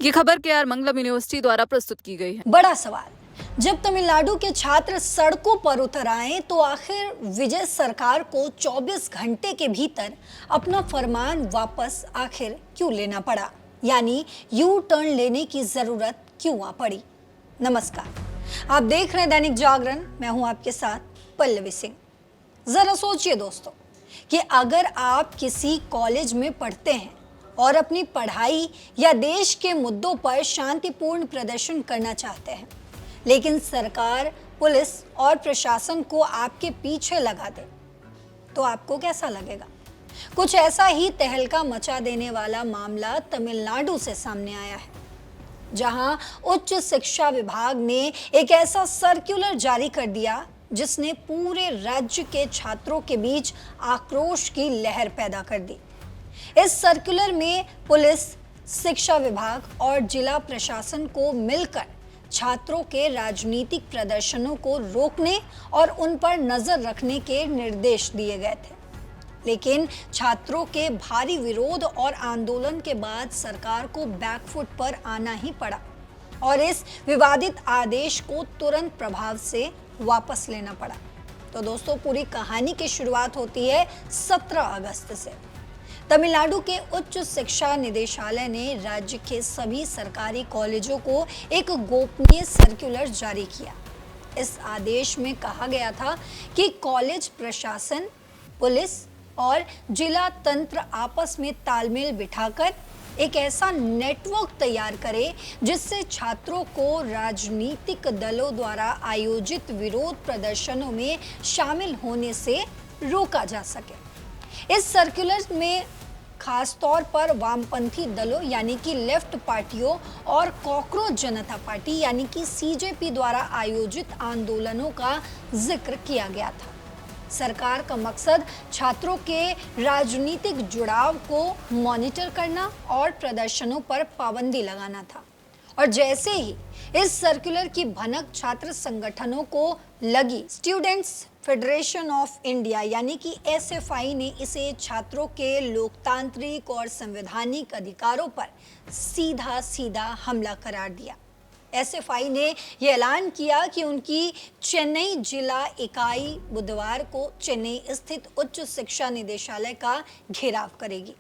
ये खबर केआर मंगलम यूनिवर्सिटी द्वारा प्रस्तुत की गई है। बड़ा सवाल, जब तमिलनाडु के छात्र सड़कों पर उतर आए तो आखिर विजय सरकार को 24 घंटे के भीतर अपना फरमान वापस आखिर क्यों लेना पड़ा, यानी यू टर्न लेने की जरूरत क्यों आ पड़ी। नमस्कार, आप देख रहे हैं दैनिक जागरण। मैं हूं आपके साथ पल्लवी सिंह। जरा सोचिए दोस्तों कि अगर आप किसी कॉलेज में पढ़ते हैं और अपनी पढ़ाई या देश के मुद्दों पर शांतिपूर्ण प्रदर्शन करना चाहते हैं, लेकिन सरकार, पुलिस और प्रशासन को आपके पीछे लगा दे, तो आपको कैसा लगेगा। कुछ ऐसा ही तहलका मचा देने वाला मामला तमिलनाडु से सामने आया है, जहां उच्च शिक्षा विभाग ने एक ऐसा सर्कुलर जारी कर दिया जिसने पूरे राज्य के छात्रों के बीच आक्रोश की लहर पैदा कर दी। इस सर्कुलर में पुलिस, शिक्षा विभाग और जिला प्रशासन को मिलकर छात्रों के राजनीतिक प्रदर्शनों को रोकने और उन पर नजर रखने के निर्देश दिए गए थे। लेकिन छात्रों के भारी विरोध और आंदोलन के बाद सरकार को बैकफुट पर आना ही पड़ा और इस विवादित आदेश को तुरंत प्रभाव से वापस लेना पड़ा। तो दोस्तों, पूरी कहानी की शुरुआत होती है 17 अगस्त से। तमिलनाडु के उच्च शिक्षा निदेशालय ने राज्य के सभी सरकारी कॉलेजों को एक गोपनीय सर्कुलर जारी किया। इस आदेश में कहा गया था कि कॉलेज प्रशासन, पुलिस और जिला तंत्र आपस में तालमेल बिठाकर एक ऐसा नेटवर्क तैयार करे जिससे छात्रों को राजनीतिक दलों द्वारा आयोजित विरोध प्रदर्शनों में शामिल होने से रोका जा सके। इस सर्कुलर में खास तौर पर वामपंथी दलों यानी कि लेफ्ट पार्टियों और कॉकरोच जनता पार्टी यानी कि सीजेपी द्वारा आयोजित आंदोलनों का जिक्र किया गया था। सरकार का मकसद छात्रों के राजनीतिक जुड़ाव को मॉनिटर करना और प्रदर्शनों पर पाबंदी लगाना था। और जैसे ही इस सर्कुलर की भनक छात्र संगठनों को लगी, स्टूडेंट्स फेडरेशन ऑफ इंडिया यानी कि एसएफआई ने इसे छात्रों के लोकतांत्रिक और संवैधानिक अधिकारों पर सीधा सीधा हमला करार दिया। एसएफआई ने यह ऐलान किया कि उनकी चेन्नई जिला इकाई बुधवार को चेन्नई स्थित उच्च शिक्षा निदेशालय का घेराव करेगी।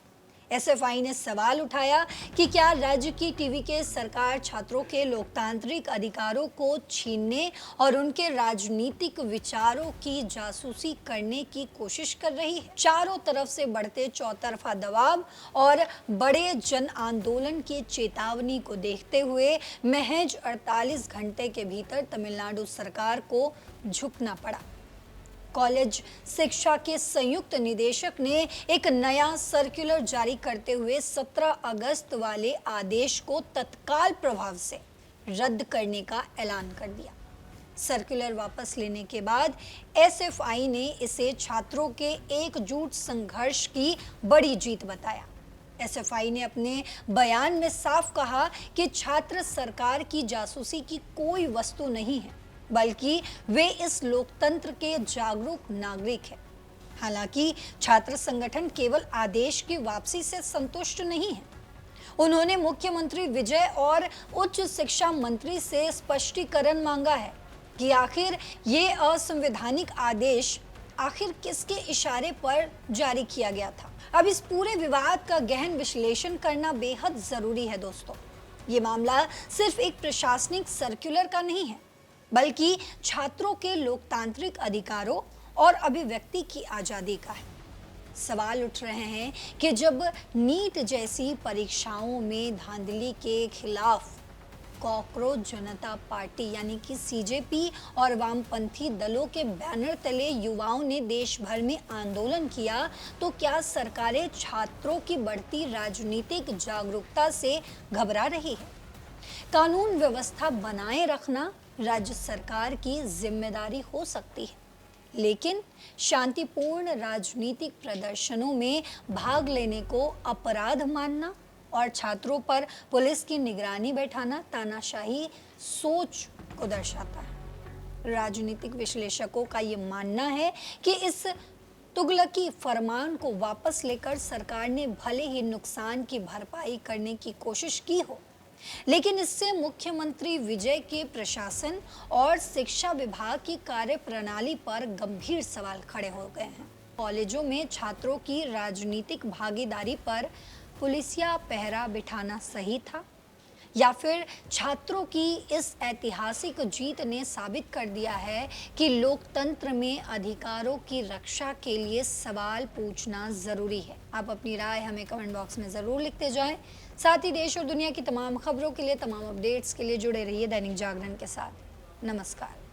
एसएफआई ने सवाल उठाया कि क्या राज्य की टीवी के सरकार छात्रों के लोकतांत्रिक अधिकारों को छीनने और उनके राजनीतिक विचारों की जासूसी करने की कोशिश कर रही है। चारों तरफ से बढ़ते चौतरफा दबाव और बड़े जन आंदोलन की चेतावनी को देखते हुए महज 48 घंटे के भीतर तमिलनाडु सरकार को झुकना पड़ा। कॉलेज शिक्षा के संयुक्त निदेशक ने एक नया सर्कुलर जारी करते हुए 17 अगस्त वाले आदेश को तत्काल प्रभाव से रद्द करने का ऐलान कर दिया। सर्कुलर वापस लेने के बाद एसएफआई ने इसे छात्रों के एकजुट संघर्ष की बड़ी जीत बताया। एसएफआई ने अपने बयान में साफ कहा कि छात्र सरकार की जासूसी की कोई वस्तु नहीं है, बल्कि वे इस लोकतंत्र के जागरूक नागरिक हैं। हालांकि छात्र संगठन केवल आदेश की वापसी से संतुष्ट नहीं है। उन्होंने मुख्यमंत्री विजय और उच्च शिक्षा मंत्री से स्पष्टीकरण मांगा है कि आखिर ये असंवैधानिक आदेश आखिर किसके इशारे पर जारी किया गया था। अब इस पूरे विवाद का गहन विश्लेषण करना बेहद जरूरी है दोस्तों। ये मामला सिर्फ एक प्रशासनिक सर्कुलर का नहीं है, बल्कि छात्रों के लोकतांत्रिक अधिकारों और अभिव्यक्ति की आज़ादी का है। सवाल उठ रहे हैं कि जब नीट जैसी परीक्षाओं में धांधली के खिलाफ कॉकरोच जनता पार्टी यानी कि सीजेपी और वामपंथी दलों के बैनर तले युवाओं ने देश भर में आंदोलन किया, तो क्या सरकारें छात्रों की बढ़ती राजनीतिक जागरूकता से घबरा रही है? कानून व्यवस्था बनाए रखना राज्य सरकार की जिम्मेदारी हो सकती है, लेकिन शांतिपूर्ण राजनीतिक प्रदर्शनों में भाग लेने को अपराध मानना और छात्रों पर पुलिस की निगरानी बैठाना तानाशाही सोच को दर्शाता है। राजनीतिक विश्लेषकों का ये मानना है कि इस तुगलकी फरमान को वापस लेकर सरकार ने भले ही नुकसान की भरपाई करने की कोशिश की हो, लेकिन इससे मुख्यमंत्री विजय के प्रशासन और शिक्षा विभाग की कार्यप्रणाली पर गंभीर सवाल खड़े हो गए हैं। कॉलेजों में छात्रों की राजनीतिक भागीदारी पर पुलिसिया पहरा बिठाना सही था, या फिर छात्रों की इस ऐतिहासिक जीत ने साबित कर दिया है कि लोकतंत्र में अधिकारों की रक्षा के लिए सवाल पूछना जरूरी है। आप अपनी राय हमें कमेंट बॉक्स में जरूर लिखते जाएं। साथ ही देश और दुनिया की तमाम खबरों के लिए, तमाम अपडेट्स के लिए जुड़े रहिए दैनिक जागरण के साथ। नमस्कार।